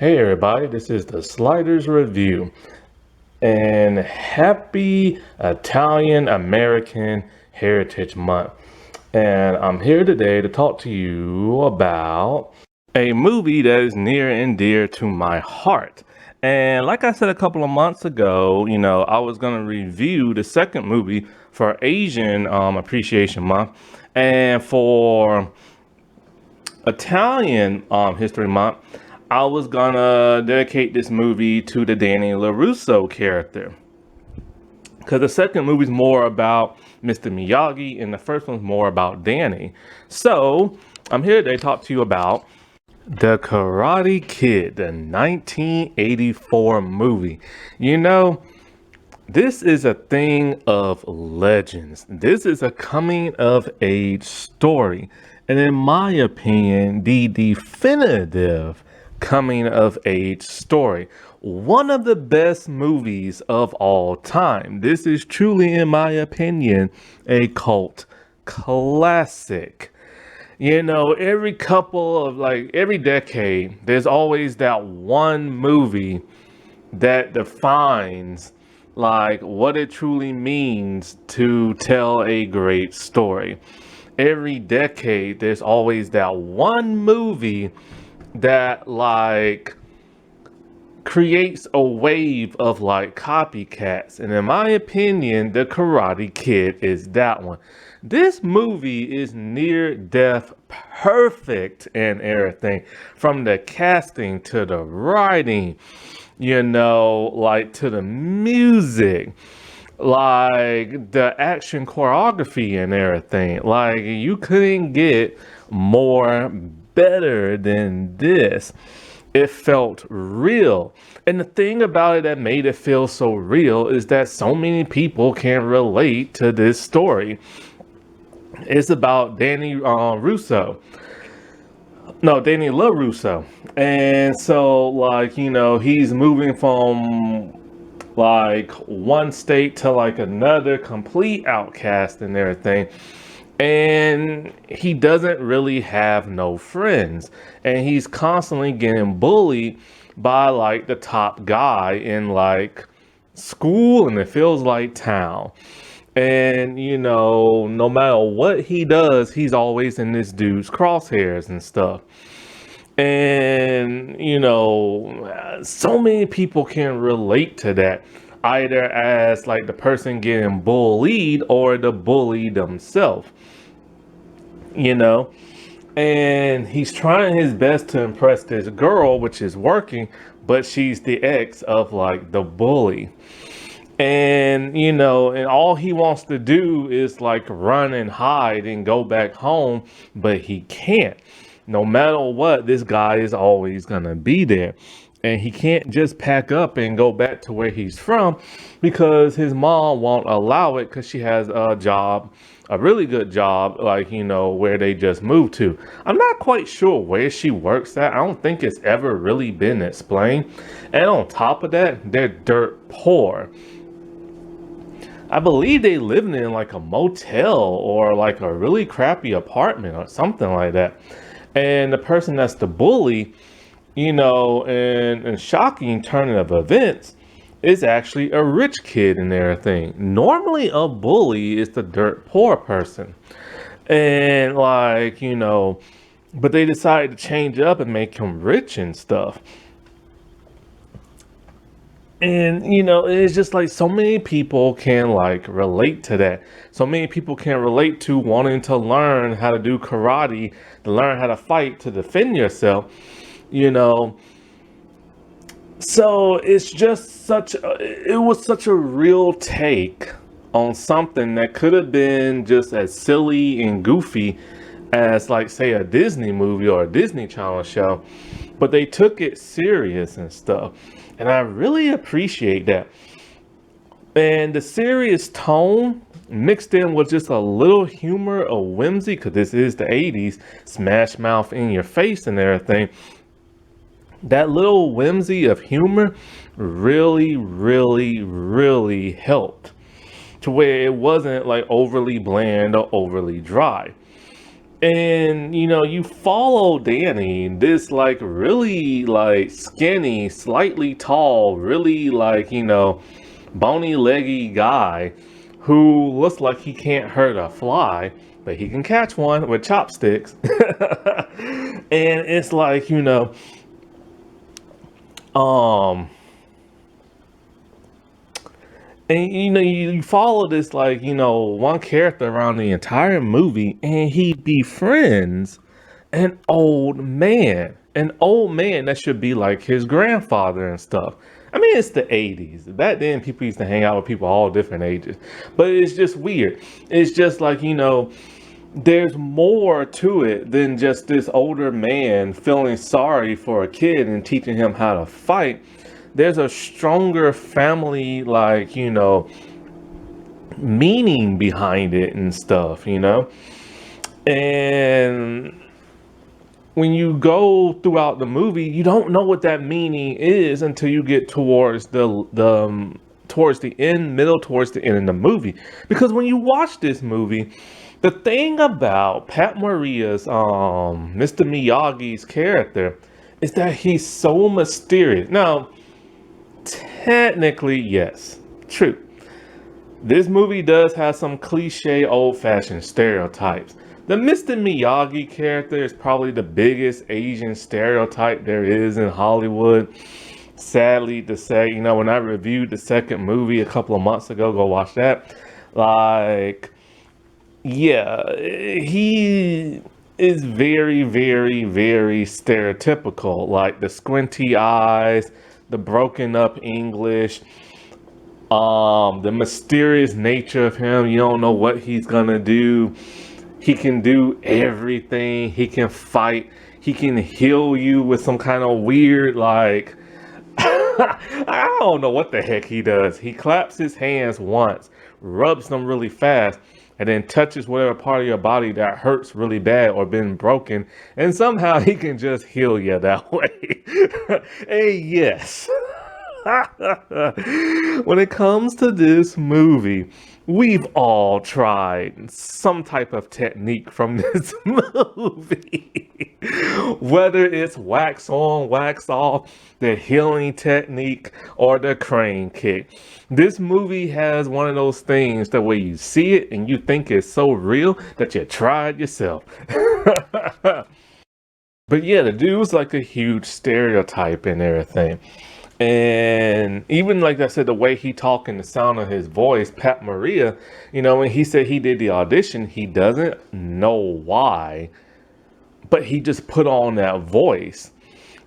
Hey everybody, this is the Sliders Review, and happy Italian American Heritage Month. And I'm here today to talk to you about a movie that is near and dear to my heart. And like I said a couple of months ago, I was going to review the second movie for Asian Appreciation Month, and for Italian History Month, I was gonna dedicate this movie to the Danny LaRusso character. Because the second movie's more about Mr. Miyagi, and the first one's more about Danny. So, I'm here today to talk to you about The Karate Kid, the 1984 movie. This is a thing of legends. This is a coming of age story. And in my opinion, the definitive coming of age story. One of the best movies of all time. This is truly, in my opinion, a cult classic. Every every decade, there's always that one movie that defines what it truly means to tell a great story. Every decade, there's always that one movie that creates a wave of copycats. And in my opinion, The Karate Kid is that one. This movie is near death perfect in everything, from the casting to the writing, to the music, the action choreography and everything. You couldn't get more better than this. It felt real. And the thing about it that made it feel so real is that so many people can relate to this story. It's about Danny Russo. No, Danny LaRusso. And so, he's moving from one state to another, complete outcast and everything. And he doesn't really have no friends. And he's constantly getting bullied by the top guy in school, and it feels like town. And no matter what he does, he's always in this dude's crosshairs and stuff. And so many people can relate to that, either as the person getting bullied or the bully themselves. And he's trying his best to impress this girl, which is working, but she's the ex of the bully. And and all he wants to do is run and hide and go back home, but he can't. No matter what, this guy is always gonna be there. And he can't just pack up and go back to where he's from, because his mom won't allow it, because she has a job, a really good job, where they just moved to. I'm not quite sure where she works at. I don't think it's ever really been explained. And on top of that, they're dirt poor. I believe they living in a motel or a really crappy apartment or something like that. And the person that's the bully, in shocking turn of events, is actually a rich kid and everything. Normally a bully is the dirt poor person. And but they decided to change it up and make him rich and stuff. And it's just so many people can relate to that. So many people can relate to wanting to learn how to do karate, to learn how to fight, to defend yourself. So it's just it was such a real take on something that could have been just as silly and goofy as say a Disney movie or a Disney Channel show, but they took it serious and stuff. And I really appreciate that. And the serious tone mixed in with just a little humor or whimsy, because this is the 80s, smash mouth in your face and everything. That little whimsy of humor really, really, really helped, to where it wasn't overly bland or overly dry. And you follow Danny, this like really like skinny, slightly tall, really like bony leggy guy who looks like he can't hurt a fly, but he can catch one with chopsticks. And it's like, um and you follow this like, one character around the entire movie, and he befriends an old man that should be like his grandfather and stuff. I mean, it's the 80s. Back then, people used to hang out with people all different ages. But it's just weird. It's just like, there's more to it than just this older man feeling sorry for a kid and teaching him how to fight. There's a stronger family, like, meaning behind it and stuff. And when you go throughout the movie, you don't know what that meaning is until you get towards towards the end, towards the end of the movie. Because when you watch this movie, the thing about Pat Morita's Mr. Miyagi's character is that he's so mysterious. Now, technically, yes, true. This movie does have some cliche, old-fashioned stereotypes. The Mr. Miyagi character is probably the biggest Asian stereotype there is in Hollywood. Sadly to say, when I reviewed the second movie a couple of months ago, go watch that. Like, yeah, he is very, very, very stereotypical. Like the squinty eyes, the broken up English, the mysterious nature of him. You don't know what he's gonna do. He can do everything. He can fight. He can heal you with some kind of weird, like, I don't know what the heck he does. He claps his hands once, rubs them really fast, and then touches whatever part of your body that hurts really bad or been broken, and somehow he can just heal you that way. And yes. When it comes to this movie, we've all tried some type of technique from this movie. Whether it's wax on, wax off, the healing technique, or the crane kick. This movie has one of those things that way you see it and you think it's so real that you try it yourself. But yeah, the dude's like a huge stereotype and everything. And even like I said, the way he talk and the sound of his voice, Pat Morita, when he said he did the audition, he doesn't know why, but he just put on that voice.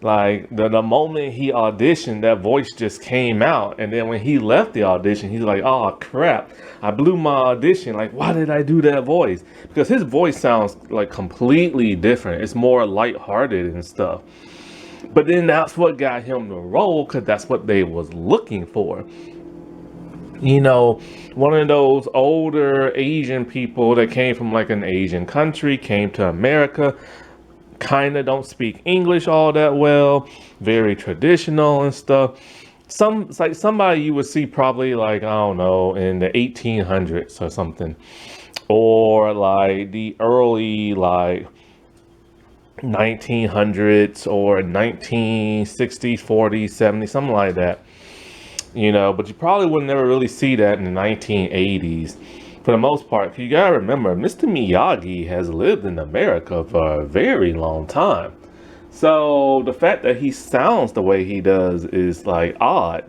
Like the moment he auditioned, that voice just came out. And then when he left the audition, he's like, oh crap, I blew my audition. Like, why did I do that voice? Because his voice sounds like completely different. It's more lighthearted and stuff. But then that's what got him the role, because that's what they was looking for. One of those older Asian people that came from like an Asian country, came to America, kind of don't speak English all that well, very traditional and stuff. It's like somebody you would see probably like, I don't know, in the 1800s or something. Or like the early like 1900s or 1960s, 40s, 70s, something like that. But you probably would never really see that in the 1980s for the most part. 'Cause you gotta remember, Mr. Miyagi has lived in America for a very long time. So the fact that he sounds the way he does is like odd.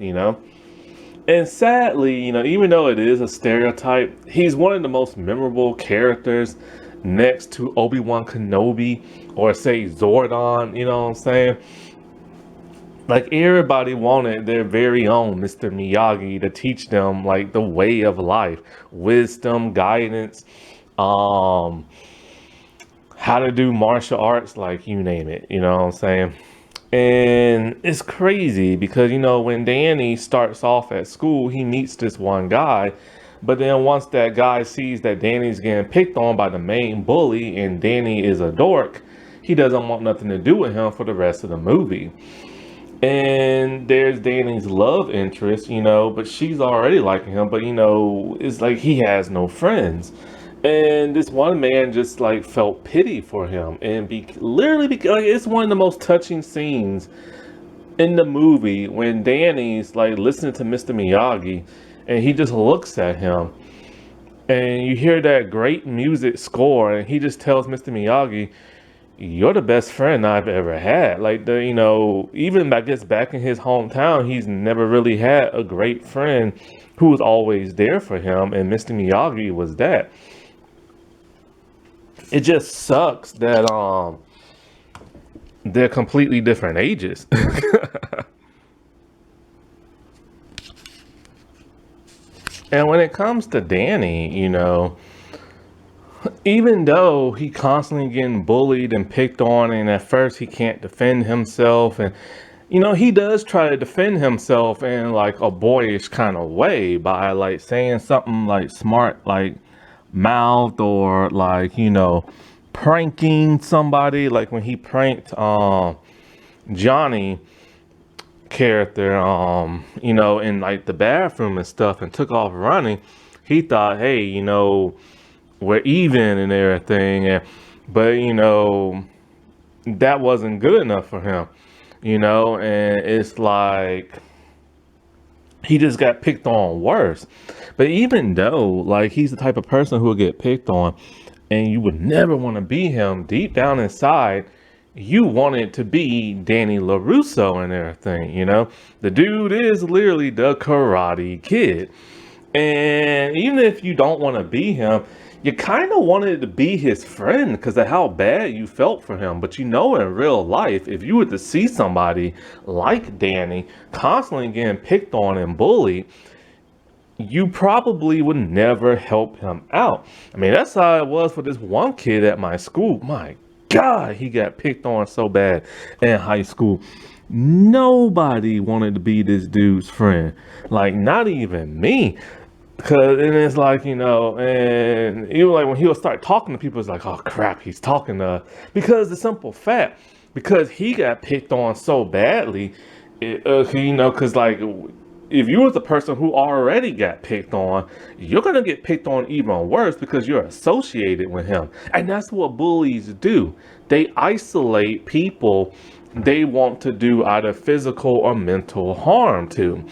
And sadly, even though it is a stereotype, he's one of the most memorable characters next to Obi-Wan Kenobi or say Zordon, you know what I'm saying? Like everybody wanted their very own Mr. Miyagi to teach them like the way of life, wisdom, guidance, how to do martial arts, like you name it, you know what I'm saying? And it's crazy because, when Danny starts off at school, he meets this one guy. But then once that guy sees that Danny's getting picked on by the main bully and Danny is a dork, he doesn't want nothing to do with him for the rest of the movie. And there's Danny's love interest, but she's already liking him. But, it's like he has no friends. And this one man just like felt pity for him, and like, it's one of the most touching scenes in the movie when Danny's like listening to Mr. Miyagi, and he just looks at him, and you hear that great music score, and he just tells Mr. Miyagi, "You're the best friend I've ever had." Like even I guess back in his hometown, he's never really had a great friend who was always there for him, and Mr. Miyagi was that. It just sucks that they're completely different ages. And when it comes to Danny, even though he constantly getting bullied and picked on, and at first he can't defend himself, and he does try to defend himself in like a boyish kind of way by like saying something like smart, like mouthed, or like pranking somebody, like when he pranked Johnny character, in like the bathroom and stuff, and took off running. He thought, hey, we're even and everything, but that wasn't good enough for him, and it's like he just got picked on worse. But even though like he's the type of person who will get picked on, and you would never want to be him, deep down inside you wanted to be Danny LaRusso and everything, The dude is literally the Karate Kid. And even if you don't want to be him, you kind of wanted to be his friend because of how bad you felt for him. But in real life, if you were to see somebody like Danny constantly getting picked on and bullied, you probably would never help him out. I mean, that's how it was for this one kid at my school. My God, he got picked on so bad in high school. Nobody wanted to be this dude's friend. Like, not even me. And it's like, and even like when he would start talking to people, it's like, oh crap, he's talking to us. Because the simple fact, because he got picked on so badly, because like, if you was the person who already got picked on, you're going to get picked on even worse because you're associated with him. And that's what bullies do. They isolate people they want to do either physical or mental harm to.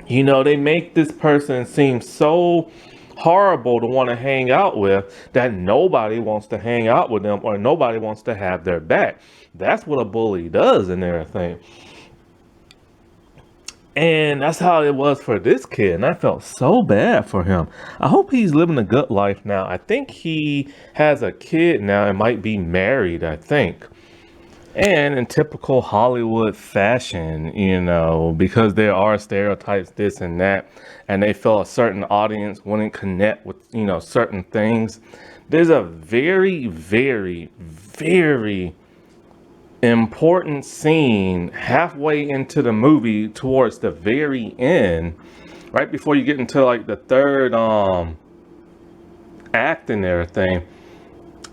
They make this person seem so horrible to want to hang out with that nobody wants to hang out with them, or nobody wants to have their back. That's what a bully does and everything. And that's how it was for this kid. And I felt so bad for him. I hope he's living a good life now. I think he has a kid now and might be married, I think. And in typical Hollywood fashion, because there are stereotypes, this and that, and they felt a certain audience wouldn't connect with, certain things. There's a very, very, very important scene halfway into the movie towards the very end, right before you get into like the third act and everything.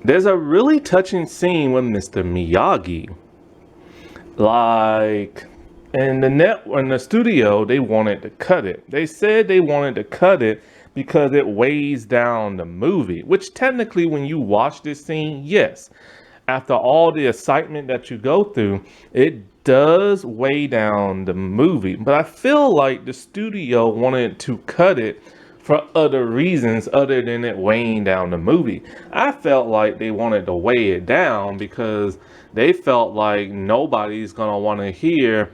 There's a really touching scene with Mr. Miyagi. Like, in the studio, they wanted to cut it. They said they wanted to cut it because it weighs down the movie, which technically when you watch this scene, yes, after all the excitement that you go through, it does weigh down the movie. But I feel like the studio wanted to cut it for other reasons other than it weighing down the movie. I felt like they wanted to weigh it down because they felt like nobody's gonna want to hear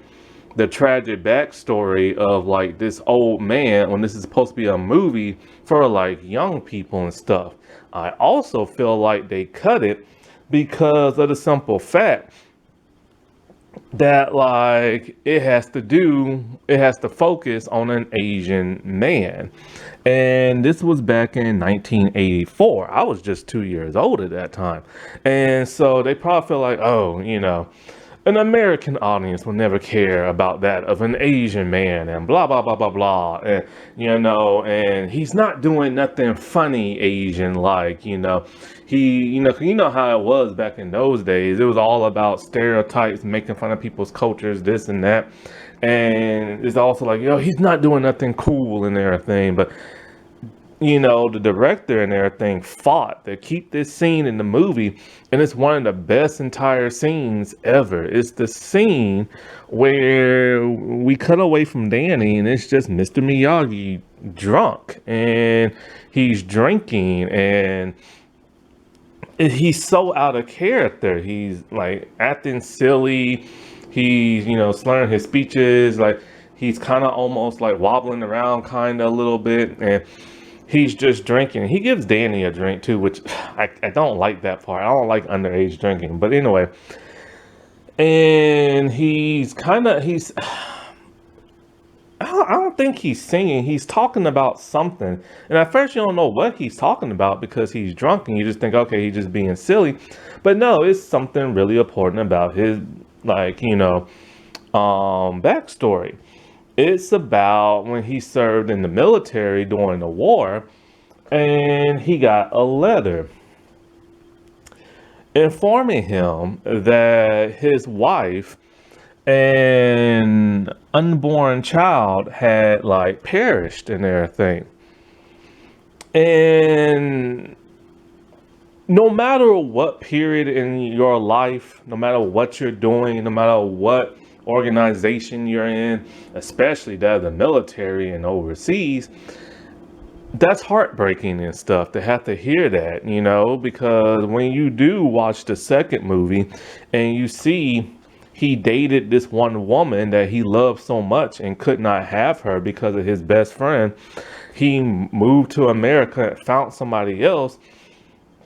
the tragic backstory of like this old man when this is supposed to be a movie for like young people and stuff. I also feel like they cut it because of the simple fact that like it has to focus on an Asian man. And this was back in 1984. I was just 2 years old at that time. And so they probably feel like, oh, an American audience will never care about that of an Asian man and blah, blah, blah, blah, blah. And, and he's not doing nothing funny Asian like, he, how it was back in those days. It was all about stereotypes, making fun of people's cultures, this and that. And it's also like, he's not doing nothing cool and everything. But the director and everything fought to keep this scene in the movie, and it's one of the best entire scenes ever. It's the scene where we cut away from Danny, and it's just Mr. Miyagi drunk, and he's drinking, and he's so out of character. He's like acting silly. He's, slurring his speeches. Like he's kind of almost like wobbling around kind of a little bit. And he's just drinking. He gives Danny a drink too, which I don't like that part. I don't like underage drinking. But anyway, and I don't think he's singing. He's talking about something. And at first you don't know what he's talking about because he's drunk and you just think, okay, he's just being silly. But no, it's something really important about his, backstory. It's about when he served in the military during the war, and he got a letter informing him that his wife and unborn child had like perished and everything. And no matter what period in your life, no matter what you're doing, no matter what organization you're in, especially that of the military and overseas, that's heartbreaking and stuff to have to hear that, because when you do watch the second movie and you see he dated this one woman that he loved so much and could not have her because of his best friend, he moved to America, found somebody else,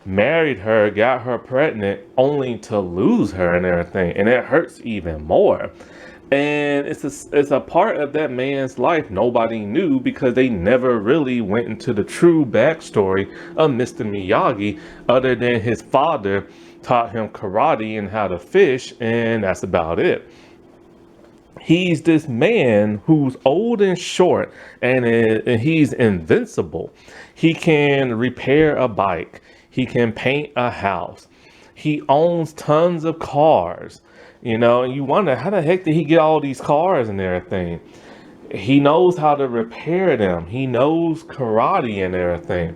married her, got her pregnant, only to lose her and everything. And it hurts even more. And it's a part of that man's life nobody knew because they never really went into the true backstory of Mr. Miyagi, other than his father taught him karate and how to fish, and that's about it. He's this man who's old and short, and he's invincible. He can repair a bike. He can paint a house. He owns tons of cars. And you wonder, how the heck did he get all these cars and everything? He knows how to repair them. He knows karate and everything.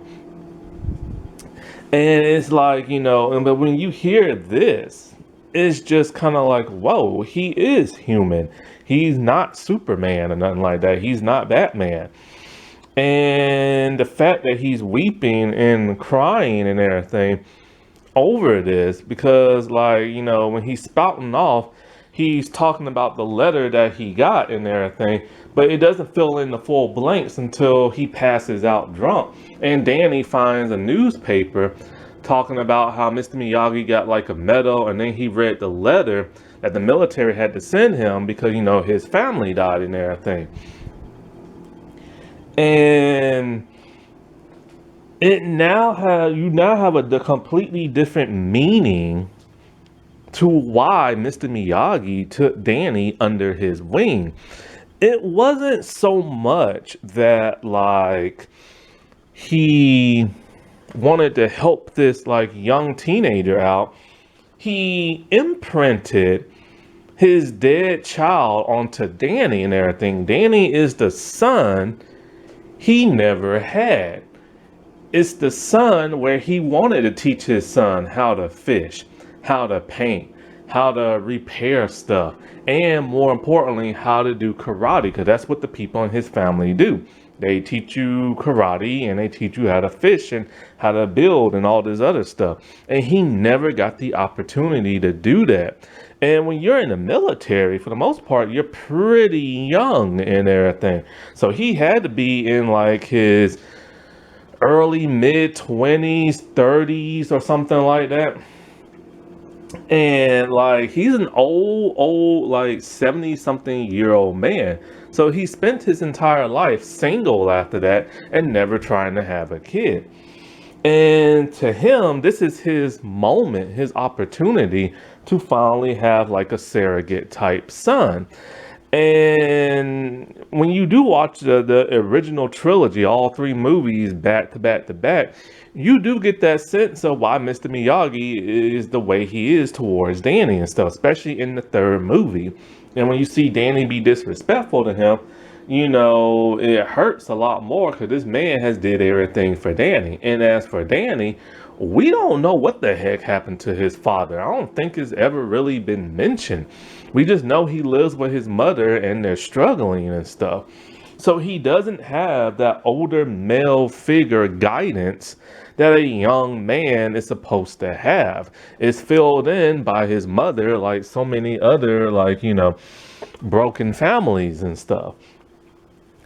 And it's like, but when you hear this, it's just kind of like, whoa, he is human. He's not Superman or nothing like that. He's not Batman. And the fact that he's weeping and crying and everything over this, because when he's spouting off, he's talking about the letter that he got and everything, but it doesn't fill in the full blanks until he passes out drunk. And Danny finds a newspaper talking about how Mr. Miyagi got like a medal, and then he read the letter that the military had to send him because his family died and everything. And you now have a completely different meaning to why Mr. Miyagi took Danny under his wing. It wasn't so much that he wanted to help this young teenager out. He imprinted his dead child onto Danny and everything. Danny is the son he never had. It's the son where he wanted to teach his son how to fish, how to paint, how to repair stuff, and more importantly, how to do karate, because that's what the people in his family do. They teach you karate and they teach you how to fish and how to build and all this other stuff. And he never got the opportunity to do that. And when you're in the military, for the most part, you're pretty young and everything. So he had to be in his early mid 20s, 30s or something like that. And he's an old 70 something year old man. So he spent his entire life single after that and never trying to have a kid. And to him, this is his moment, his opportunity to finally have a surrogate type son. And when you do watch the original trilogy, all three movies back to back to back, you do get that sense of why Mr. Miyagi is the way he is towards Danny and stuff, especially in the third movie. And when you see Danny be disrespectful to him, it hurts a lot more because this man has did everything for Danny. And as for Danny, we don't know what the heck happened to his father. I don't think it's ever really been mentioned. We just know he lives with his mother and they're struggling and stuff. So he doesn't have that older male figure guidance that a young man is supposed to have. It's filled in by his mother, like so many other, broken families and stuff.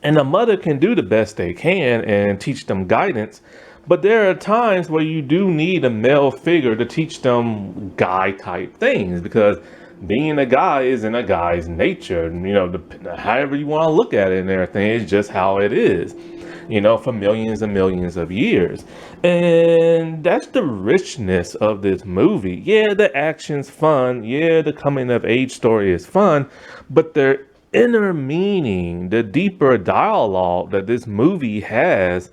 And the mother can do the best they can and teach them guidance. But there are times where you do need a male figure to teach them guy type things, because being a guy is in a guy's nature. However you want to look at it and everything, is just how it is, for millions and millions of years. And that's the richness of this movie. Yeah, the action's fun. Yeah, the coming of age story is fun. But their inner meaning, the deeper dialogue that this movie has,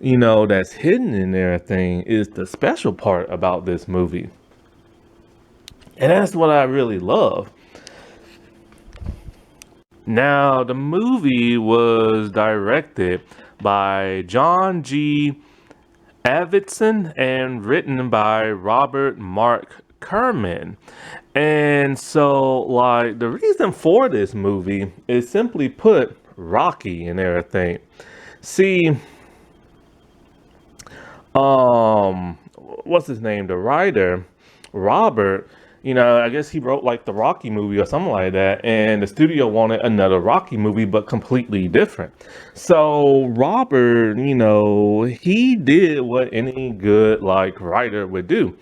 that's hidden in everything, is the special part about this movie. And that's what I really love. Now, the movie was directed by John G. Avildsen and written by Robert Mark Kerman. And so, the reason for this movie is, simply put, Rocky and everything. See, what's his name? The writer, Robert, I guess he wrote the Rocky movie or something like that, and the studio wanted another Rocky movie, but completely different. So Robert, he did what any good writer would do.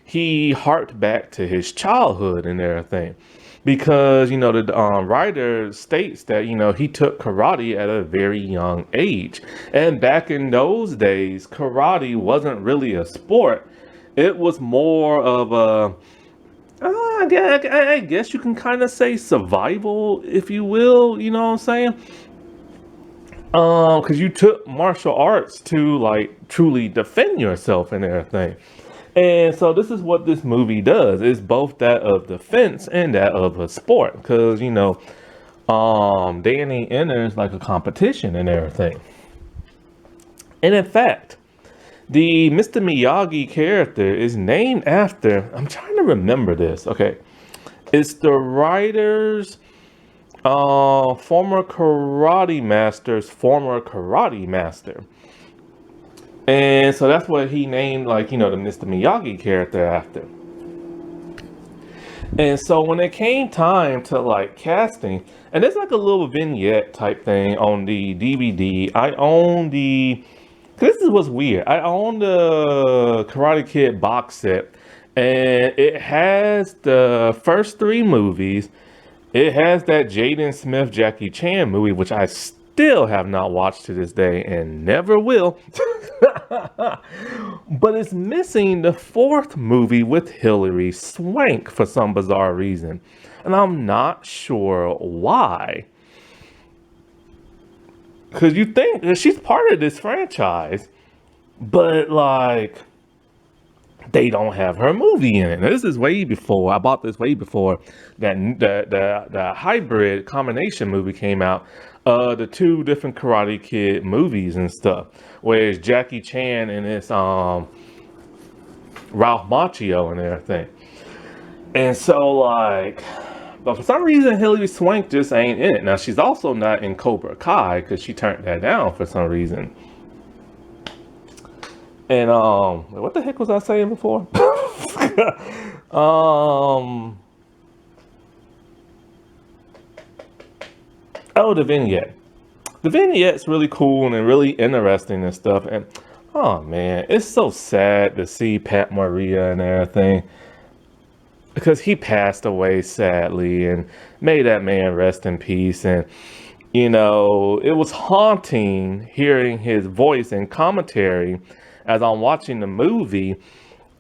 He harked back to his childhood and everything, because the writer states that he took karate at a very young age, and back in those days, karate wasn't really a sport. It was more of a I guess you can kind of say survival, if you will, you know what I'm saying? Because you took martial arts to truly defend yourself and everything. And so this is what this movie does. It's both that of defense and that of a sport. Because, Danny enters a competition and everything. And in fact, the Mr. Miyagi character is named after, I'm trying to remember this. Okay. It's the writer's former karate master's former karate master. And so that's what he named, the Mr. Miyagi character after. And so when it came time to casting, and there's a little vignette type thing on the DVD. I own this is what's weird. I own the Karate Kid box set, and it has the first 3 movies. It has that Jaden Smith Jackie Chan movie, which I still have not watched to this day and never will. But it's missing the 4th movie with Hilary Swank for some bizarre reason. And I'm not sure why. Because you think that she's part of this franchise, but they don't have her movie in it. Now, this is way before, I bought this way before that the hybrid combination movie came out. The 2 different Karate Kid movies and stuff, where it's Jackie Chan and it's Ralph Macchio and everything. And so but for some reason Hilary Swank just ain't in it. Now she's also not in Cobra Kai because she turned that down for some reason. And what the heck was I saying before? Oh, the vignette. The vignette's really cool and really interesting and stuff. And oh man, it's so sad to see Pat Morita and everything, because he passed away sadly, and may that man rest in peace. And it was haunting hearing his voice and commentary as I'm watching the movie.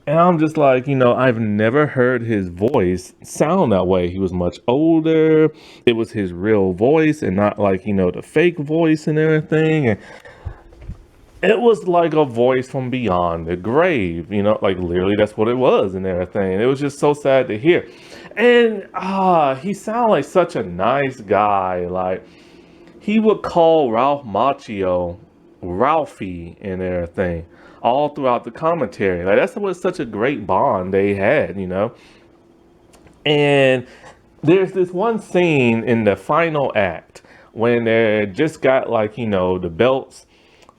And I'm just I've never heard his voice sound that way. He was much older. It was his real voice and not the fake voice and everything. And it was like a voice from beyond the grave, literally that's what it was and everything. It was just so sad to hear. And he sounded like such a nice guy. he would call Ralph Macchio Ralphie and everything all throughout the commentary. Like that's what such a great bond they had, you know. And there's this one scene in the final act when they just got like, you know, the belts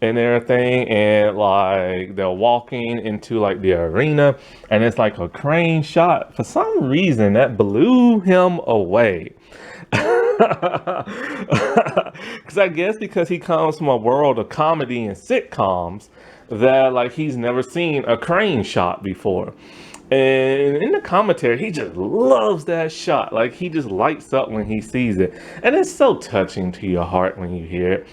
and everything, and like they're walking into like the arena, and it's like a crane shot. For some reason, that blew him away. Because I guess because he comes from a world of comedy and sitcoms, that like he's never seen a crane shot before. And in the commentary, he just loves that shot. Like he just lights up when he sees it. And it's so touching to your heart when you hear it.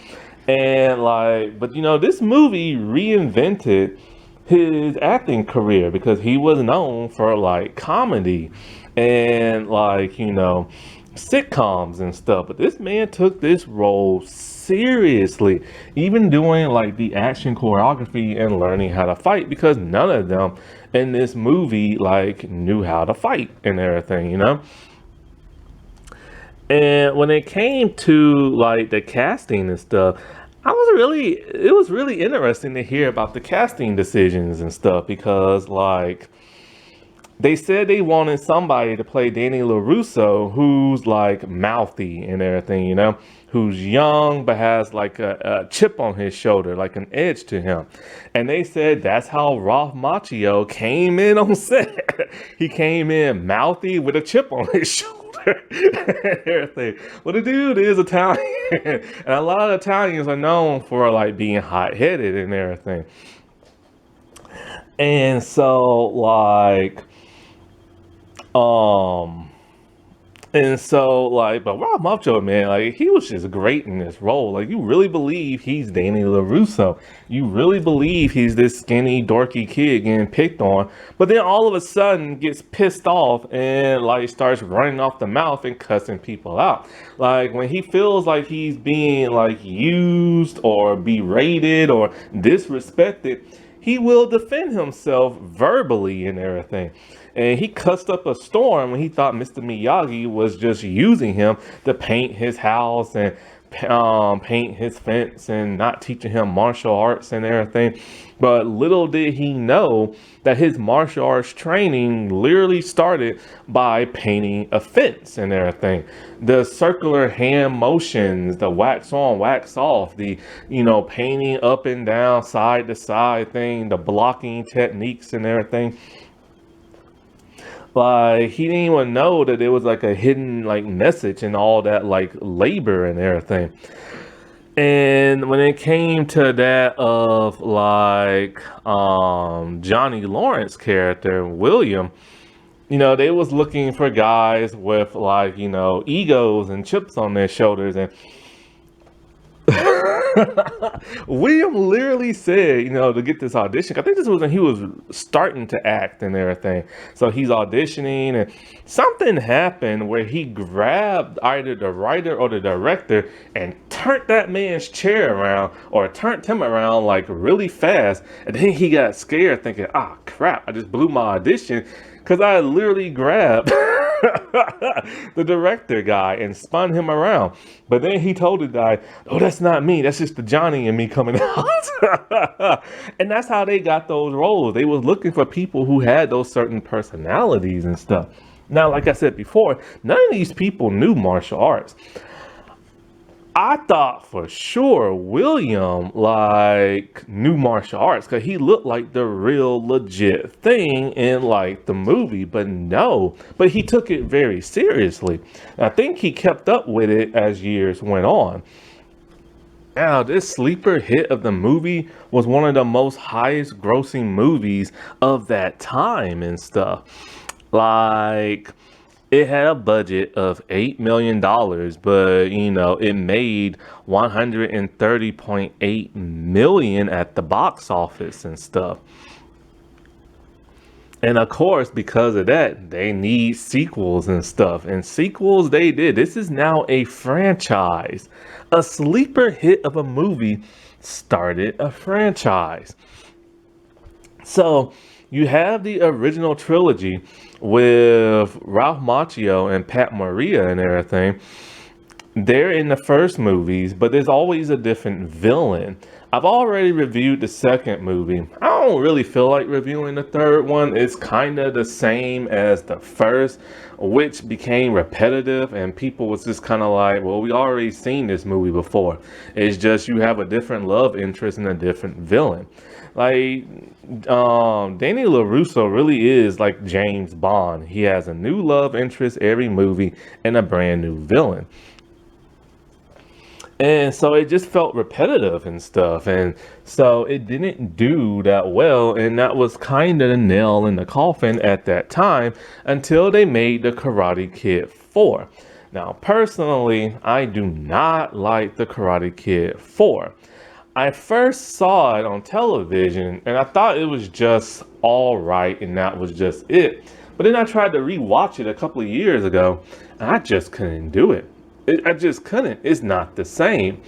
And like, but you know, this movie reinvented his acting career because he was known for like comedy and like, you know, sitcoms and stuff. But this man took this role seriously, even doing like the action choreography and learning how to fight, because none of them in this movie like knew how to fight and everything, you know. And when it came to like the casting and stuff, it was really interesting to hear about the casting decisions and stuff, because like they said they wanted somebody to play Danny LaRusso who's like mouthy and everything, you know, who's young but has like a chip on his shoulder, like an edge to him. And they said that's how Ralph Macchio came in on set. He came in mouthy with a chip on his shoulder. And everything. Well, the dude is Italian, and a lot of Italians are known for like being hot-headed and everything. And so like um but Rob Muffjo, man, like he was just great in this role. Like you really believe he's Danny LaRusso. You really believe he's this skinny, dorky kid getting picked on. But then all of a sudden gets pissed off and like starts running off the mouth and cussing people out. Like when he feels like he's being like used or berated or disrespected, he will defend himself verbally and everything. And he cussed up a storm when he thought Mr. Miyagi was just using him to paint his house and paint his fence and not teaching him martial arts and everything. But little did he know that his martial arts training literally started by painting a fence and everything. The circular hand motions, the wax on, wax off, the, you know, painting up and down, side to side thing, the blocking techniques and everything. Like he didn't even know that there was like a hidden like message and all that like labor and everything. And when it came to that of like Johnny Lawrence character William, you know, they was looking for guys with like, you know, egos and chips on their shoulders. And William literally said, you know, to get this audition, I think this was when he was starting to act and everything. So he's auditioning and something happened where he grabbed either the writer or the director and turned that man's chair around or turned him around like really fast. And then he got scared thinking, ah, crap, I just blew my audition because I literally grabbed the director guy and spun him around. But then he told the guy, oh, that's not me. That's just the Johnny and me coming out. And that's how they got those roles. They was looking for people who had those certain personalities and stuff. Now, like I said before, none of these people knew martial arts. I thought for sure William like knew martial arts because he looked like the real legit thing in like the movie, but no, but he took it very seriously. I think he kept up with it as years went on. Now, this sleeper hit of the movie was one of the most highest grossing movies of that time and stuff. Like, it had a budget of $8 million, but, you know, it made $130.8 million at the box office and stuff. And of course, because of that, they need sequels and stuff. And sequels they did. This is now a franchise. A sleeper hit of a movie started a franchise. So you have the original trilogy with Ralph Macchio and Pat Morita and everything. They're in the first movies, but there's always a different villain. I've already reviewed the second movie. I don't really feel like reviewing the third one. It's kind of the same as the first, which became repetitive, and people was just kind of like, well, we already seen this movie before. It's just you have a different love interest and a different villain. Like, Danny LaRusso really is like James Bond. He has a new love interest every movie and a brand new villain. And so it just felt repetitive and stuff. And so it didn't do that well. And that was kind of the nail in the coffin at that time until they made the Karate Kid 4. Now, personally, I do not like the Karate Kid 4. I first saw it on television and I thought it was just all right and that was just it. But then I tried to rewatch it a couple of years ago and I just couldn't do it. I just couldn't. It's not the same.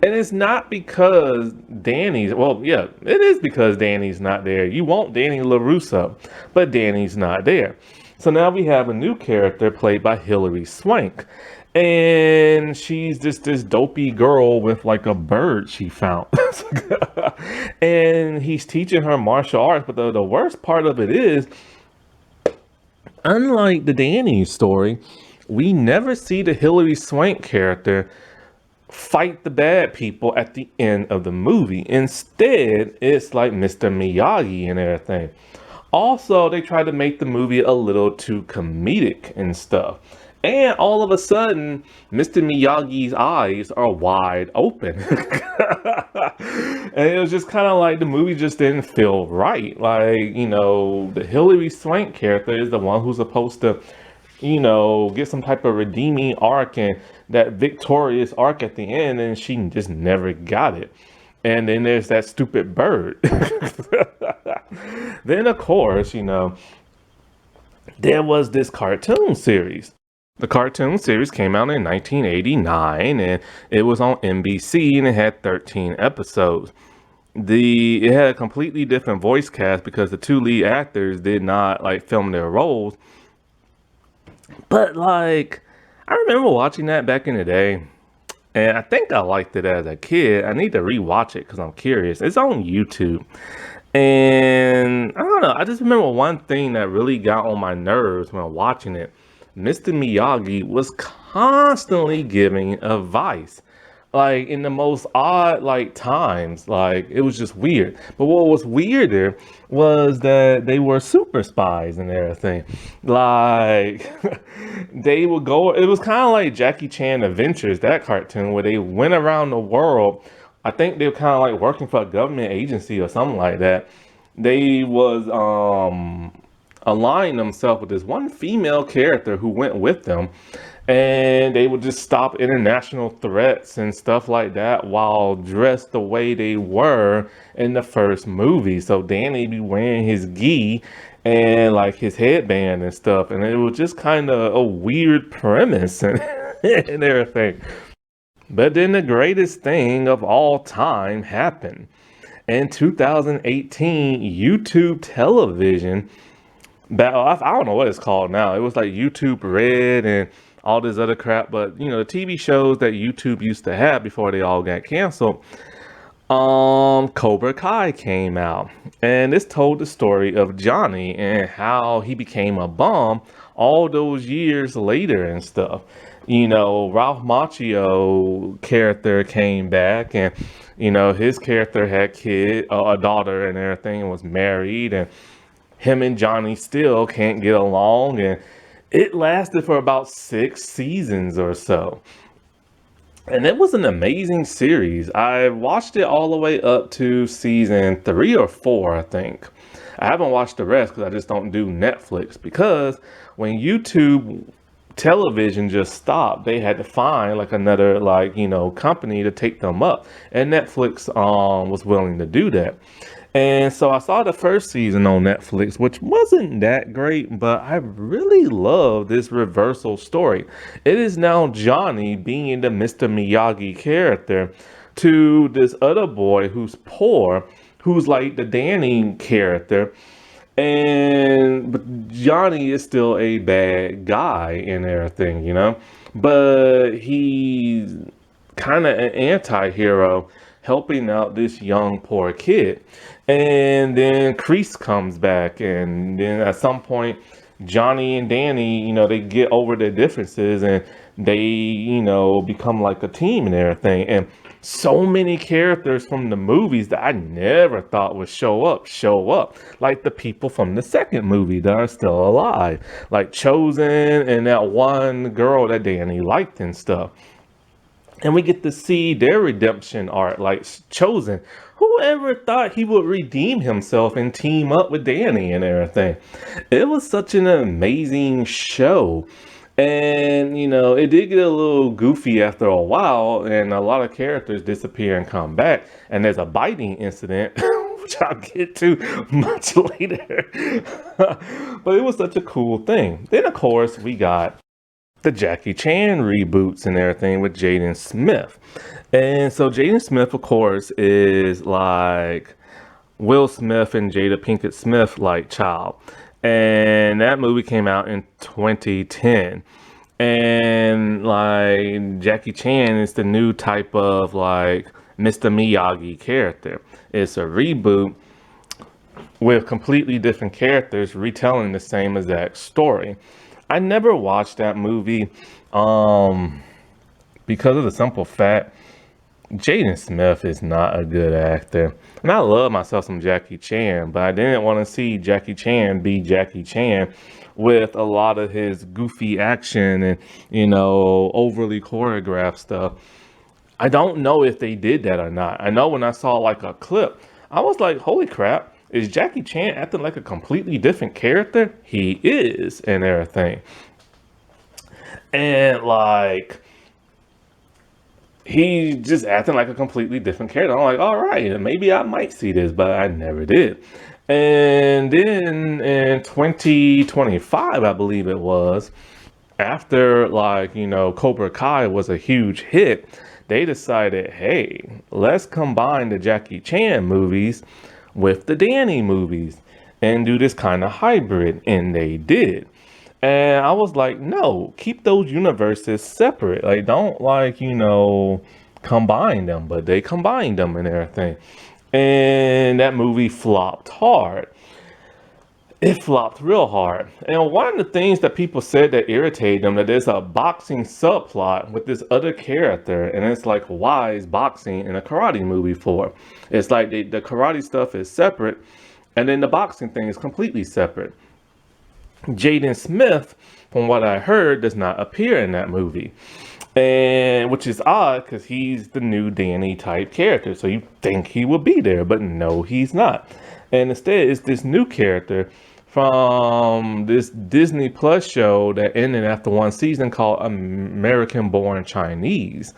And it's not because Danny's, well, yeah, it is because Danny's not there. You want Danny LaRusso, but Danny's not there. So now we have a new character played by Hilary Swank. And she's just this dopey girl with like a bird she found. And he's teaching her martial arts. But the worst part of it is, unlike the Danny story, we never see the Hilary Swank character fight the bad people at the end of the movie. Instead, it's like Mr. Miyagi and everything. Also, they try to make the movie a little too comedic and stuff. And all of a sudden, Mr. Miyagi's eyes are wide open. And it was just kind of like the movie just didn't feel right. Like, the Hilary Swank character is the one who's supposed to get some type of redeeming arc and that victorious arc at the end, and she just never got it. And then there's that stupid bird. Then, of course, there was this cartoon series. The cartoon series came out in 1989, and it was on NBC, and it had 13 episodes. It had a completely different voice cast because the two lead actors did not film their roles. But I remember watching that back in the day, and I think I liked it as a kid. I need to rewatch it because I'm curious. It's on YouTube. And I don't know, I just remember one thing that really got on my nerves when watching it. Mr. Miyagi was constantly giving advice. In the most odd times. It was just weird. But what was weirder was that they were super spies and everything. They would go, it was kind of like Jackie Chan Adventures, that cartoon, where they went around the world. I think they were kind of working for a government agency or something like that. They was aligning themselves with this one female character who went with them. And they would just stop international threats and stuff like that while dressed the way they were in the first movie. So Danny be wearing his gi and his headband and stuff. And it was just kind of a weird premise and, and everything. But then the greatest thing of all time happened. In 2018, YouTube television, I don't know what it's called now. It was like YouTube Red and all this other crap, but the TV shows that YouTube used to have before they all got canceled, Cobra Kai came out, and this told the story of Johnny and how he became a bum all those years later and stuff. Ralph Macchio character came back, and his character had a daughter and everything, and was married, and him and Johnny still can't get along, and it lasted for about 6 seasons or so. And it was an amazing series. I watched it all the way up to season 3 or 4, I think. I haven't watched the rest because I just don't do Netflix. Because when YouTube television just stopped, they had to find another company to take them up. And Netflix was willing to do that. And so I saw the first season on Netflix, which wasn't that great, but I really love this reversal story. It is now Johnny being the Mr. Miyagi character to this other boy who's poor, who's like the Danny character. But Johnny is still a bad guy and everything. but he's kind of an anti-hero helping out this young poor kid. And then Kreese comes back, and then at some point Johnny and Danny, they get over their differences, and they, become like a team and everything. And so many characters from the movies that I never thought would show up. Like the people from the second movie that are still alive. Like Chosen and that one girl that Danny liked and stuff. And we get to see their redemption arc, like Chosen. Whoever thought he would redeem himself and team up with Danny and everything? It was such an amazing show. And, it did get a little goofy after a while, and a lot of characters disappear and come back. And there's a biting incident, which I'll get to much later. But it was such a cool thing. Then, of course, we got the Jackie Chan reboots and everything with Jaden Smith. And so Jaden Smith, of course, is like Will Smith and Jada Pinkett Smith like child. And that movie came out in 2010. And like Jackie Chan is the new type of like Mr. Miyagi character. It's a reboot with completely different characters retelling the same exact story. I never watched that movie because of the simple fact Jaden Smith is not a good actor. And I love myself some Jackie Chan, but I didn't want to see Jackie Chan be Jackie Chan with a lot of his goofy action and, overly choreographed stuff. I don't know if they did that or not. I know when I saw like a clip, I was like, holy crap. Is Jackie Chan acting like a completely different character? He is, and everything. And like, he's just acting like a completely different character. I'm like, all right, maybe I might see this, but I never did. And then in 2025, I believe it was, after like, Cobra Kai was a huge hit, they decided, hey, let's combine the Jackie Chan movies with the Danny movies and do this kind of hybrid, and they did. And I was like, no, keep those universes separate. Like, don't like, combine them, but they combined them and everything. And that movie flopped hard. It flopped real hard. And one of the things that people said that irritated them, that there's a boxing subplot with this other character. And it's like, why is boxing in a karate movie for? It's like the karate stuff is separate. And then the boxing thing is completely separate. Jaden Smith, from what I heard, does not appear in that movie. And which is odd because he's the new Danny type character. So you think he would be there, but no, he's not. And instead, it's this new character from this Disney Plus show that ended after one season called American Born Chinese.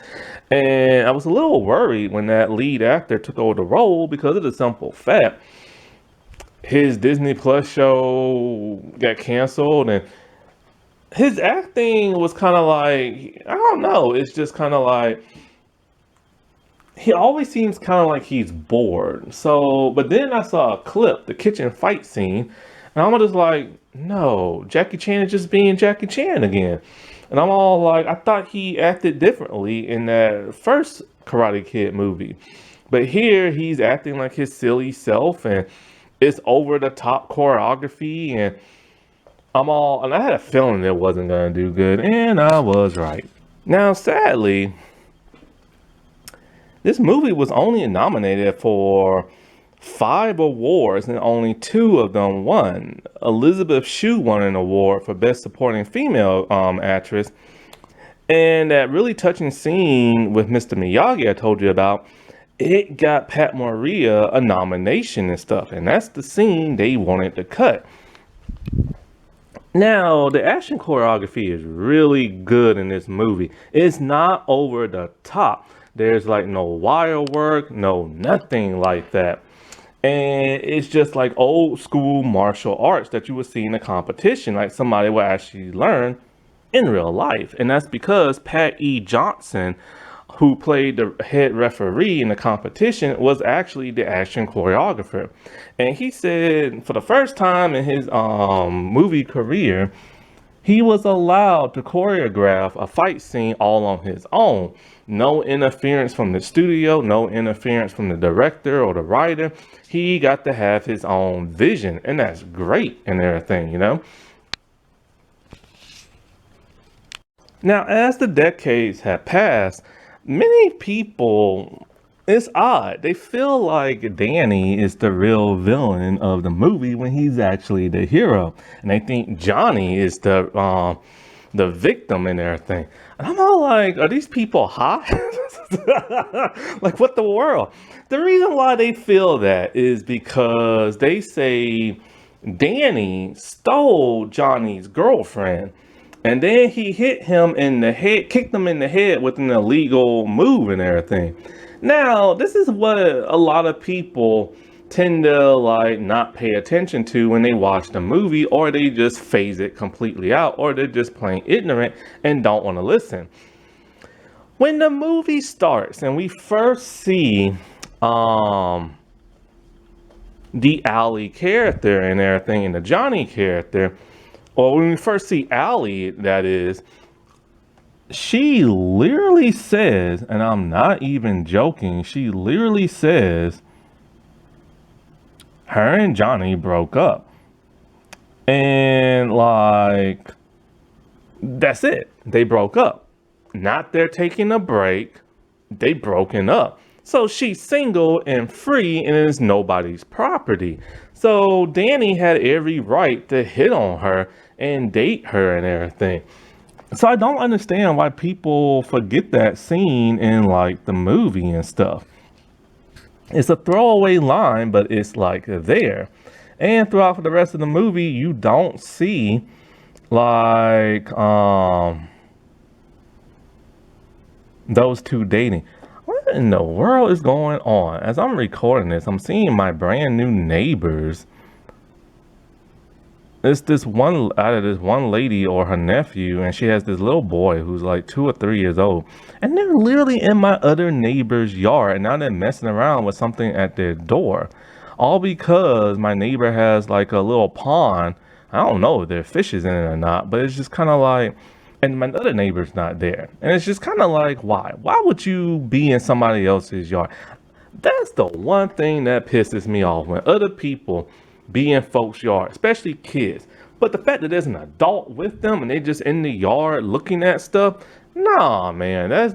And I was a little worried when that lead actor took over the role because of the simple fact his Disney Plus show got canceled, and his acting was kind of like, I don't know, it's just kind of like, he always seems kind of like he's bored. So, but then I saw a clip, the kitchen fight scene, and I'm just like, no, Jackie Chan is just being Jackie Chan again. And I'm all like, I thought he acted differently in that first Karate Kid movie. But here he's acting like his silly self, and it's over the top choreography, and and I had a feeling it wasn't going to do good, and I was right. Now, sadly, this movie was only nominated for 5 awards, and only 2 of them won. Elizabeth Shue won an award for Best Supporting Female Actress. And that really touching scene with Mr. Miyagi I told you about, it got Pat Morita a nomination and stuff. And that's the scene they wanted to cut. Now, the action choreography is really good in this movie. It's not over the top. There's like no wire work, no nothing like that. And it's just like old school martial arts that you would see in a competition, like somebody would actually learn in real life. And that's because Pat E. Johnson, who played the head referee in the competition, was actually the action choreographer. And he said for the first time in his movie career, He was allowed to choreograph a fight scene all on his own. No interference from the studio, no interference from the director or the writer. He got to have his own vision, and that's great and everything, you know? Now, as the decades have passed, many people, it's odd. They feel like Danny is the real villain of the movie when he's actually the hero, and they think Johnny is the victim and everything. And I'm all like, are these people high? Like, what the world? The reason why they feel that is because they say Danny stole Johnny's girlfriend. And then he hit him in the head, kicked him in the head with an illegal move and everything. Now, this is what a lot of people tend to like not pay attention to when they watch the movie, or they just phase it completely out, or they're just plain ignorant and don't want to listen. When the movie starts and we first see the Allie character and everything, and the Johnny character, or when we first see Allie, that is, she literally says, and I'm not even joking, she literally says her and Johnny broke up. And like, that's it. They broke up. Not they're taking a break. They broken up. So she's single and free and is nobody's property. So Danny had every right to hit on her and date her and everything. So I don't understand why people forget that scene in like the movie and stuff. It's a throwaway line, but it's like there. And throughout the rest of the movie, you don't see like those two dating. What in the world is going on? As I'm recording this, I'm seeing my brand new neighbors. It's this one out of this one lady or her nephew, and she has this little boy who's like 2 or 3 years old, and they're literally in my other neighbor's yard, and now they're messing around with something at their door, all because my neighbor has like a little pond. I don't know if there are fishes in it or not, but it's just kind of like, and my other neighbor's not there, and it's just kind of like, why would you be in somebody else's yard? That's the one thing that pisses me off, when other people be in folks' yard, especially kids. But the fact that there's an adult with them and they just in the yard looking at stuff, nah, man, that's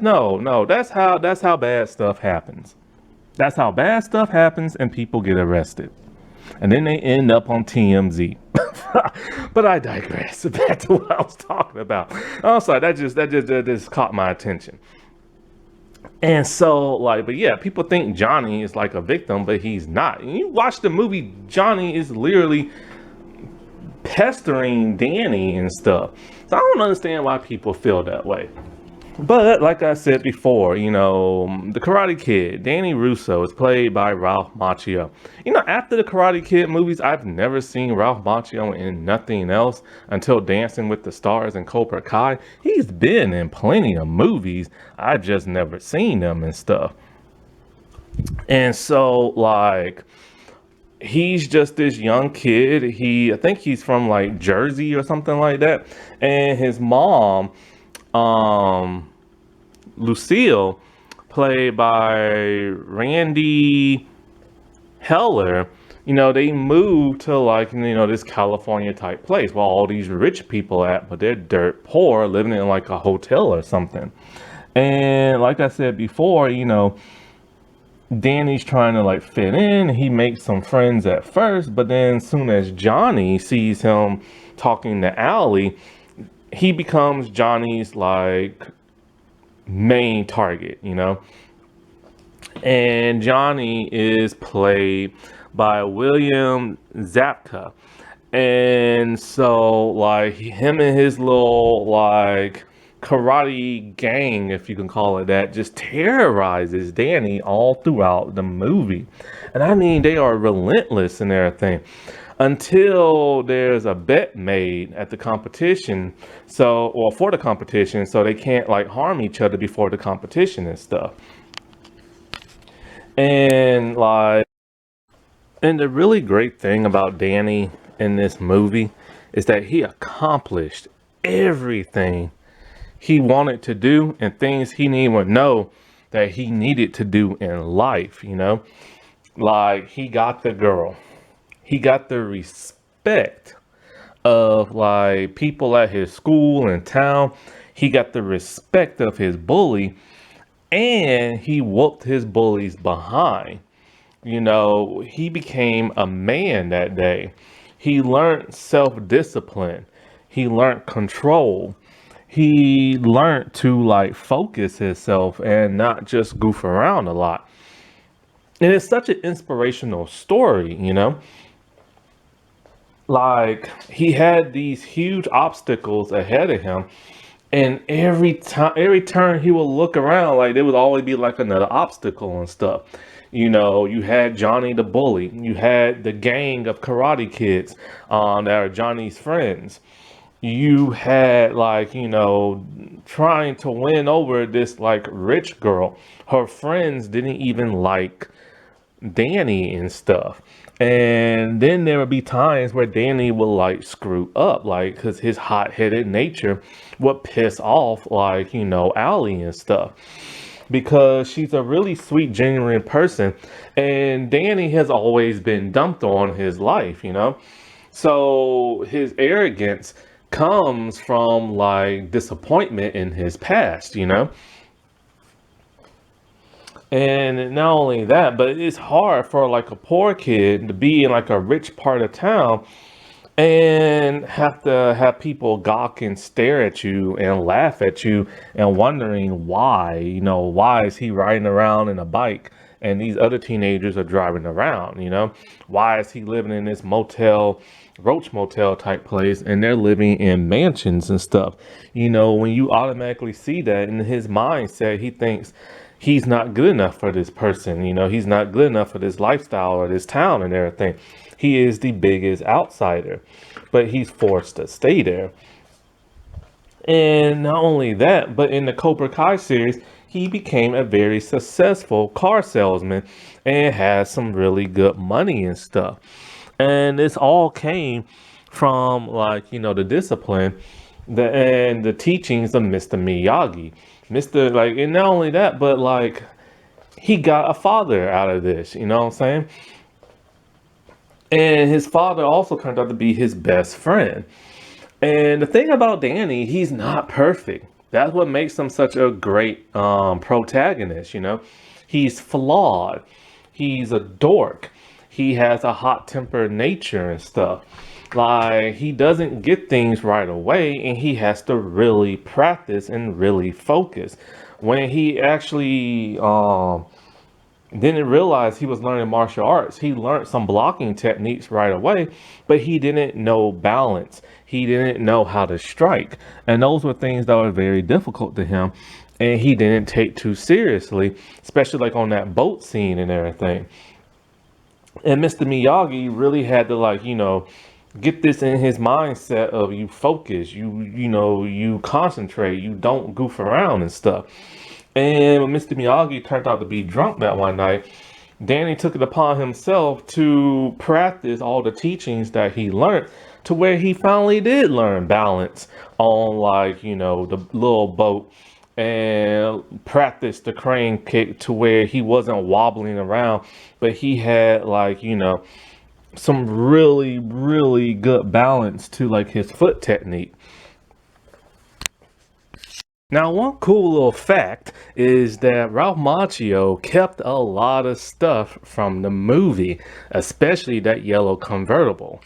how bad stuff happens. That's how bad stuff happens, and people get arrested, and then they end up on TMZ. But I digress. Back to what I was talking about. I'm sorry, that just caught my attention. And so, like, but yeah, people think Johnny is like a victim, but he's not. And you watch the movie, Johnny is literally pestering Danny and stuff. So I don't understand why people feel that way. But like I said before, you know, the Karate Kid, Danny Russo, is played by Ralph Macchio. You know, after the Karate Kid movies, I've never seen Ralph Macchio in nothing else until Dancing with the Stars and Cobra Kai. He's been in plenty of movies. I've just never seen them and stuff. And so, like, he's just this young kid. I think he's from like Jersey or something like that. And his mom, Lucille, played by Randy Heller, you know, they moved to like, you know, this California type place where all these rich people at, but they're dirt poor, living in like a hotel or something. And like I said before, you know, Danny's trying to like fit in. He makes some friends at first, but then as soon as Johnny sees him talking to Allie, he becomes Johnny's like main target, you know. And Johnny is played by William Zabka. And so like him and his little like karate gang, if you can call it that, just terrorizes Danny all throughout the movie. And I mean, they are relentless in everything until there's a bet made at the competition, so, or for the competition, so they can't like harm each other before the competition and stuff. And like, and the really great thing about Danny in this movie is that he accomplished everything he wanted to do and things he didn't even know that he needed to do in life, you know? Like, he got the girl. He got the respect of like people at his school and town. He got the respect of his bully, and he whooped his bullies behind. You know, he became a man that day. He learned self-discipline. He learned control. He learned to like focus himself and not just goof around a lot. And it's such an inspirational story, you know? Like, he had these huge obstacles ahead of him, and every time, every turn he would look around, like there would always be like another obstacle and stuff. You know, you had Johnny the bully, you had the gang of karate kids that are Johnny's friends. You had like, you know, trying to win over this like rich girl. Her friends didn't even like Danny and stuff. And then there would be times where Danny would like screw up, like, because his hot-headed nature would piss off, like, you know, Allie and stuff. Because she's a really sweet, genuine person. And Danny has always been dumped on his life, you know? So his arrogance comes from like disappointment in his past, you know? And not only that, but it's hard for like a poor kid to be in like a rich part of town and have to have people gawk and stare at you and laugh at you and wondering why, you know, why is he riding around in a bike and these other teenagers are driving around, you know? Why is he living in this motel, Roach Motel type place, and they're living in mansions and stuff? You know, when you automatically see that in his mindset, he thinks he's not good enough for this person, you know, he's not good enough for this lifestyle or this town and everything. He is the biggest outsider, but he's forced to stay there. And not only that, but in the Cobra Kai series, he became a very successful car salesman and has some really good money and stuff. And this all came from like, you know, the discipline and the teachings of Mr. Miyagi. Mr. Like, and not only that, but like he got a father out of this, you know what I'm saying? And his father also turned out to be his best friend. And the thing about Danny, he's not perfect. That's what makes him such a great protagonist, you know? He's flawed. He's a dork. He has a hot-tempered nature and stuff. Like, he doesn't get things right away, and he has to really practice and really focus. When he actually didn't realize he was learning martial arts. He learned some blocking techniques right away, but he didn't know balance. He didn't know how to strike. And those were things that were very difficult to him. And he didn't take too seriously, especially like on that boat scene and everything. And Mr. Miyagi really had to like, you know, get this in his mindset of you focus, you know, you concentrate, you don't goof around and stuff. And when Mr. Miyagi turned out to be drunk that one night, Danny took it upon himself to practice all the teachings that he learned to where he finally did learn balance on like, you know, the little boat and practice the crane kick to where he wasn't wobbling around, but he had like, you know, some really, really good balance to like his foot technique. Now, one cool little fact is that Ralph Macchio kept a lot of stuff from the movie, especially that yellow convertible.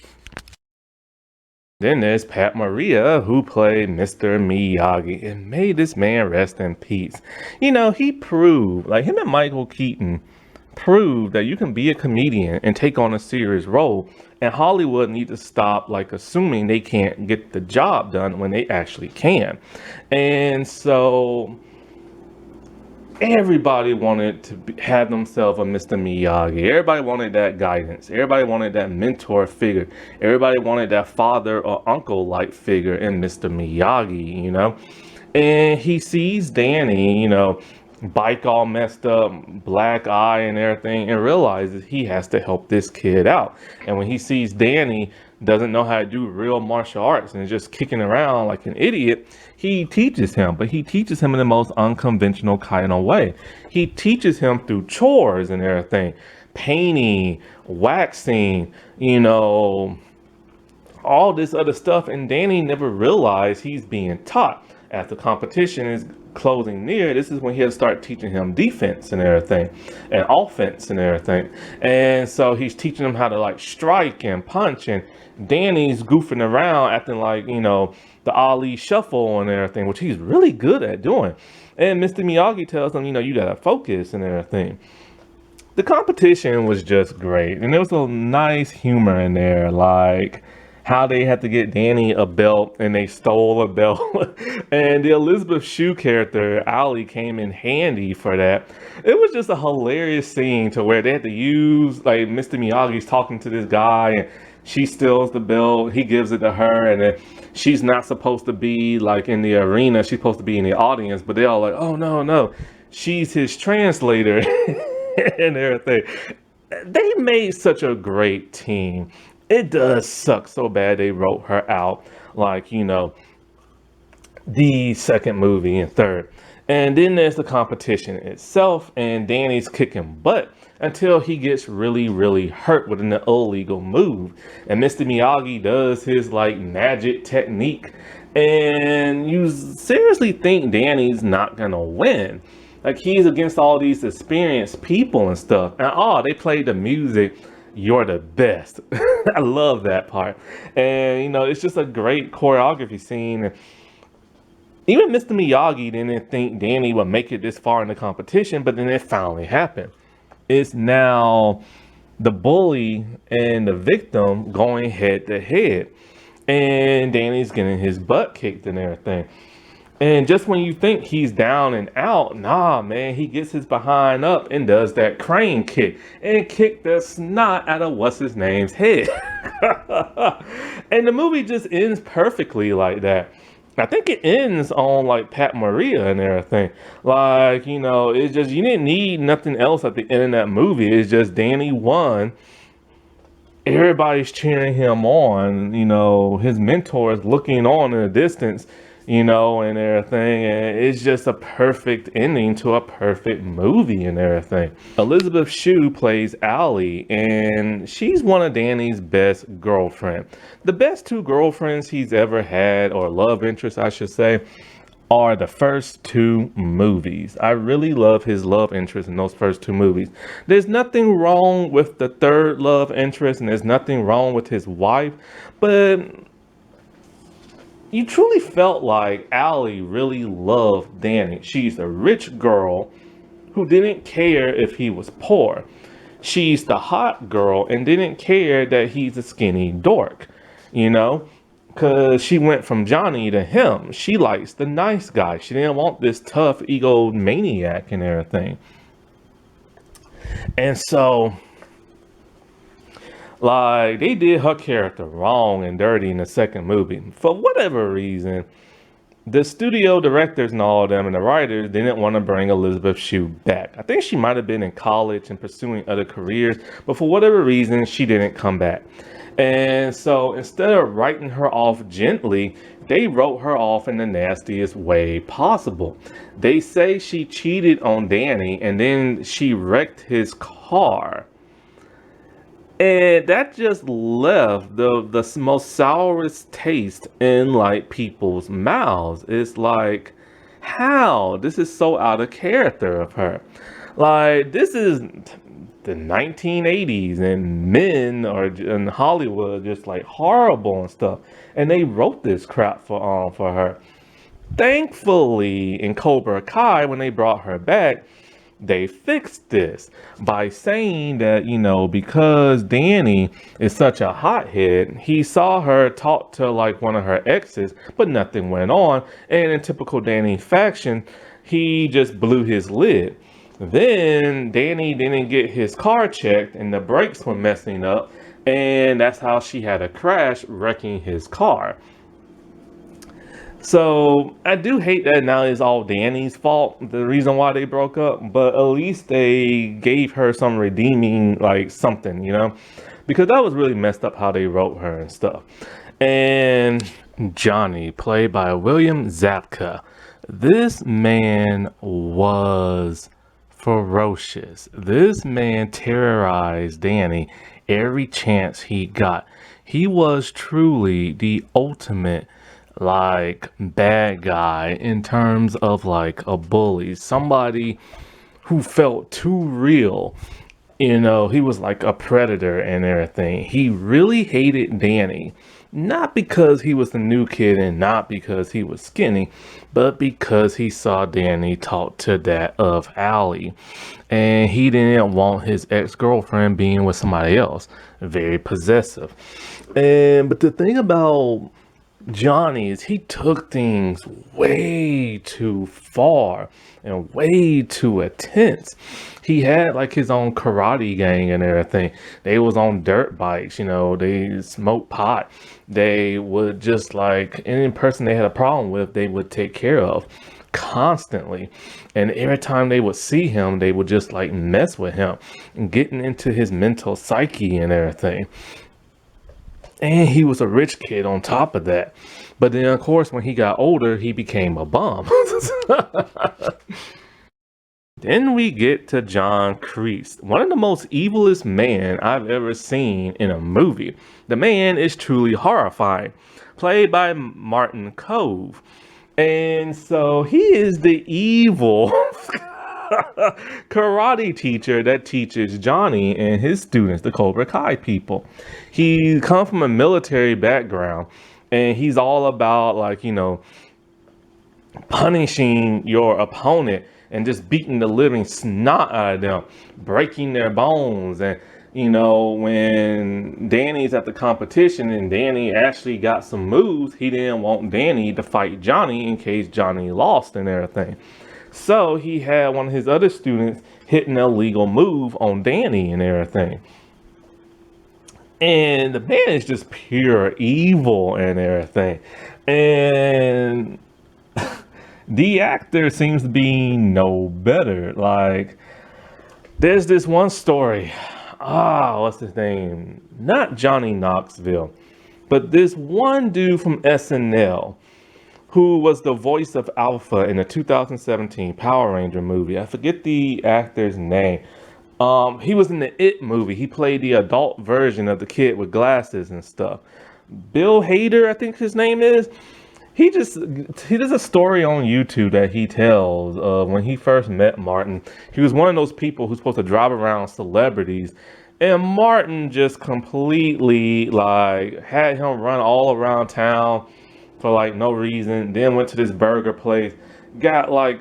Then there's Pat Morita, who played Mr. Miyagi, and may this man rest in peace. You know, he proved, like him and Michael Keaton, proved that you can be a comedian and take on a serious role, and Hollywood need to stop like assuming they can't get the job done when they actually can. And so everybody wanted to have themselves a Mr. Miyagi. Everybody wanted that guidance. Everybody wanted that mentor figure. Everybody wanted that father or uncle like figure in Mr. Miyagi, you know. And he sees Danny, you know, bike all messed up, black eye and everything, and realizes he has to help this kid out. And when he sees Danny doesn't know how to do real martial arts and is just kicking around like an idiot, he teaches him, but he teaches him in the most unconventional kind of way. He teaches him through chores and everything, painting, waxing, all this other stuff. And Danny never realized he's being taught. As the competition is closing near, this is when he'll start teaching him defense and everything, and offense and everything. And so he's teaching him how to like strike and punch, and Danny's goofing around, acting like, the Ali shuffle and everything, which he's really good at doing. And Mr. Miyagi tells him, you gotta focus and everything. The competition was just great, and there was a nice humor in there, like how they had to get Danny a belt and they stole a belt. And the Elizabeth Shue character, Ali, came in handy for that. It was just a hilarious scene to where they had to use, like, Mr. Miyagi's talking to this guy and she steals the belt, he gives it to her, and then she's not supposed to be like in the arena, she's supposed to be in the audience, but they're all like, oh no, she's his translator and everything. They made such a great team. It does suck so bad they wrote her out, like, the second movie and third. And then there's the competition itself, and Danny's kicking butt until he gets really, really hurt with an illegal move. And Mr. Miyagi does his, like, magic technique. And you seriously think Danny's not gonna win. Like, he's against all these experienced people and stuff. And, they played the music, You're the Best. I love that part. And, it's just a great choreography scene. And even Mr. Miyagi didn't think Danny would make it this far in the competition, but then it finally happened. It's now the bully and the victim going head to head. And Danny's getting his butt kicked and everything. And just when you think he's down and out, nah, man, he gets his behind up and does that crane kick and kick the snot out of what's-his-name's head. And the movie just ends perfectly like that. I think it ends on like Pat Morita and everything. Like, it's just, you didn't need nothing else at the end of that movie. It's just Danny won. Everybody's cheering him on. His mentor is looking on in the distance, and everything. And it's just a perfect ending to a perfect movie and everything. Elizabeth Shue plays Ali, and she's one of Danny's best girlfriend. The best two girlfriends he's ever had, or love interests, I should say, are the first two movies. I really love his love interest in those first two movies. There's nothing wrong with the third love interest, and there's nothing wrong with his wife, but you truly felt like Ali really loved Danny. She's a rich girl who didn't care if he was poor. She's the hot girl and didn't care that he's a skinny dork, because she went from Johnny to him. She likes the nice guy. She didn't want this tough egomaniac and everything. And so, like, they did her character wrong and dirty in the second movie. For whatever reason, the studio directors and all of them and the writers didn't want to bring Elizabeth Shue back. I think she might have been in college and pursuing other careers, but for whatever reason, she didn't come back. And so instead of writing her off gently, they wrote her off in the nastiest way possible. They say she cheated on Danny and then she wrecked his car. And that just left the most sourest taste in like people's mouths. It's like, how? This is so out of character of her. Like, this is the 1980s and men are in Hollywood just like horrible and stuff. And they wrote this crap for her. Thankfully, in Cobra Kai, when they brought her back, they fixed this by saying that, because Danny is such a hothead, he saw her talk to like one of her exes, but nothing went on. And in typical Danny fashion, he just blew his lid. Then Danny didn't get his car checked and the brakes were messing up. And that's how she had a crash, wrecking his car. So I do hate that now it's all Danny's fault, the reason why they broke up, but at least they gave her some redeeming, like something, because that was really messed up how they wrote her and stuff. And Johnny, played by William Zabka, this man was ferocious. This man terrorized Danny every chance he got. He was truly the ultimate like bad guy in terms of like a bully, somebody who felt too real. He was like a predator and everything. He really hated Danny, not because he was the new kid and not because he was skinny, but because he saw Danny talk to that of Allie. And he didn't want his ex-girlfriend being with somebody else. Very possessive. But the thing about Johnny is he took things way too far and way too intense. He had like his own karate gang and everything. They was on dirt bikes, they smoked pot. They would just like any person they had a problem with, they would take care of constantly. And every time they would see him, they would just like mess with him and getting into his mental psyche and everything. And he was a rich kid on top of that. But then, of course, when he got older, he became a bum. Then we get to John Kreese, one of the most evilest men I've ever seen in a movie. The man is truly horrifying, played by Martin Cove. And so he is the evil karate teacher that teaches Johnny and his students, the Cobra Kai people. He comes from a military background, and he's all about like, punishing your opponent and just beating the living snot out of them, breaking their bones. And when Danny's at the competition and Danny actually got some moves, he didn't want Danny to fight Johnny in case Johnny lost and everything. So he had one of his other students hit an illegal move on Danny and everything. And the man is just pure evil and everything. And the actor seems to be no better. Like, there's this one story. What's his name? Not Johnny Knoxville, but this one dude from SNL who was the voice of Alpha in the 2017 Power Ranger movie. I forget the actor's name. He was in the It movie. He played the adult version of the kid with glasses and stuff. Bill Hader, I think his name is. He does a story on YouTube that he tells when he first met Martin. He was one of those people who's supposed to drive around celebrities, and Martin just completely like had him run all around town for like no reason. Then went to this burger place, got like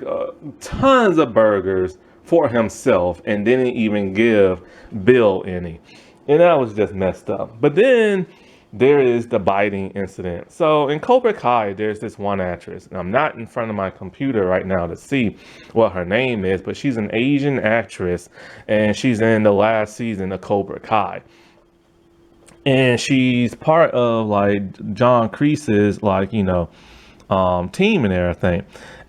tons of burgers for himself, and didn't even give Bill any. And that was just messed up. But then there is the biting incident. So in Cobra Kai, there's this one actress, and I'm not in front of my computer right now to see what her name is, but she's an Asian actress, and she's in the last season of Cobra Kai. And she's part of like John Kreese's like, team and everything.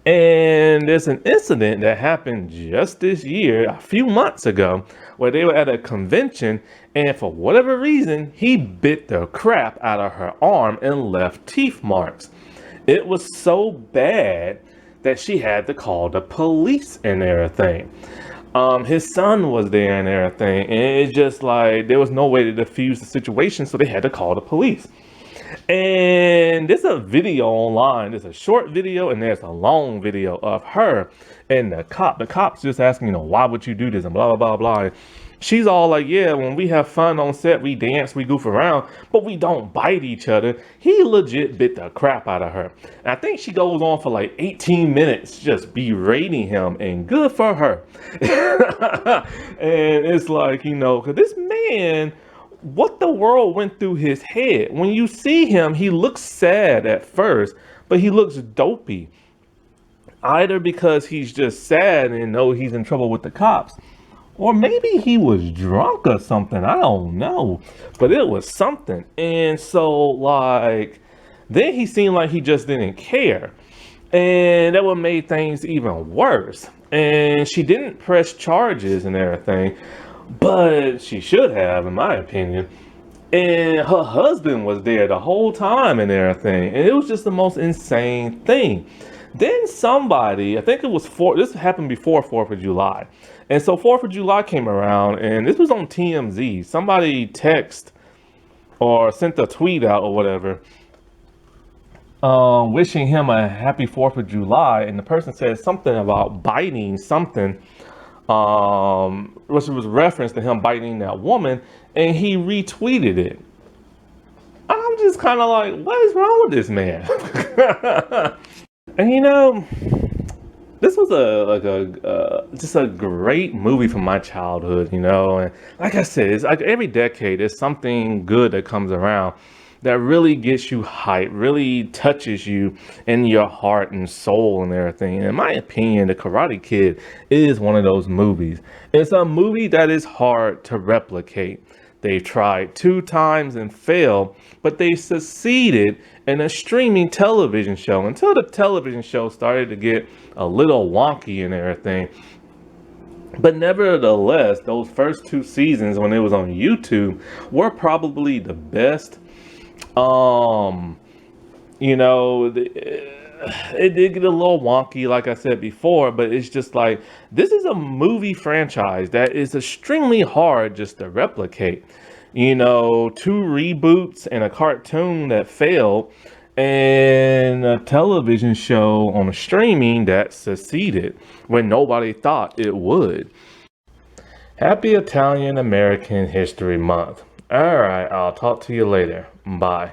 And there's an incident that happened just this year, a few months ago, where they were at a convention, and for whatever reason, he bit the crap out of her arm and left teeth marks. It was so bad that she had to call the police and everything. His son was there and everything, and it's just like there was no way to defuse the situation, so they had to call the police. And there's a video online. There's a short video and there's a long video of her and the cop. The cop's just asking, why would you do this and blah, blah, blah, blah. And she's all like, yeah, when we have fun on set, we dance, we goof around, but we don't bite each other. He legit bit the crap out of her. And I think she goes on for like 18 minutes just berating him, and good for her. And it's like, because this man, what the world went through his head. When you see him, he looks sad at first, but he looks dopey. Either because he's just sad and know he's in trouble with the cops, or maybe he was drunk or something. I don't know, but it was something. And so like Then he seemed like he just didn't care. And that would made things even worse. And she didn't press charges and everything, but she should have, in my opinion. And her husband was there the whole time and everything. And it was just the most insane thing. Then somebody, I think it was this happened before 4th of July. And so 4th of July came around, and this was on TMZ. Somebody text or sent a tweet out or whatever, wishing him a happy 4th of July. And the person said something about biting something, which was reference to him biting that woman, and he retweeted it. I'm just kind of like, what is wrong with this man? And you know, this was just a great movie from my childhood, you know. And like I said, it's like every decade there's something good that comes around that really gets you hyped, really touches you in your heart and soul and everything. And in my opinion, The Karate Kid is one of those movies. It's a movie that is hard to replicate. They've tried 2 times and failed, but they succeeded in a streaming television show until the television show started to get a little wonky and everything. But nevertheless, those first 2 seasons when it was on YouTube were probably the best. You know, it did get a little wonky, like I said before, but it's just like, this is a movie franchise that is extremely hard just to replicate. You know, 2 reboots and a cartoon that failed, and a television show on a streaming that succeeded when nobody thought it would. Happy Italian American History Month. All right, I'll talk to you later. Bye.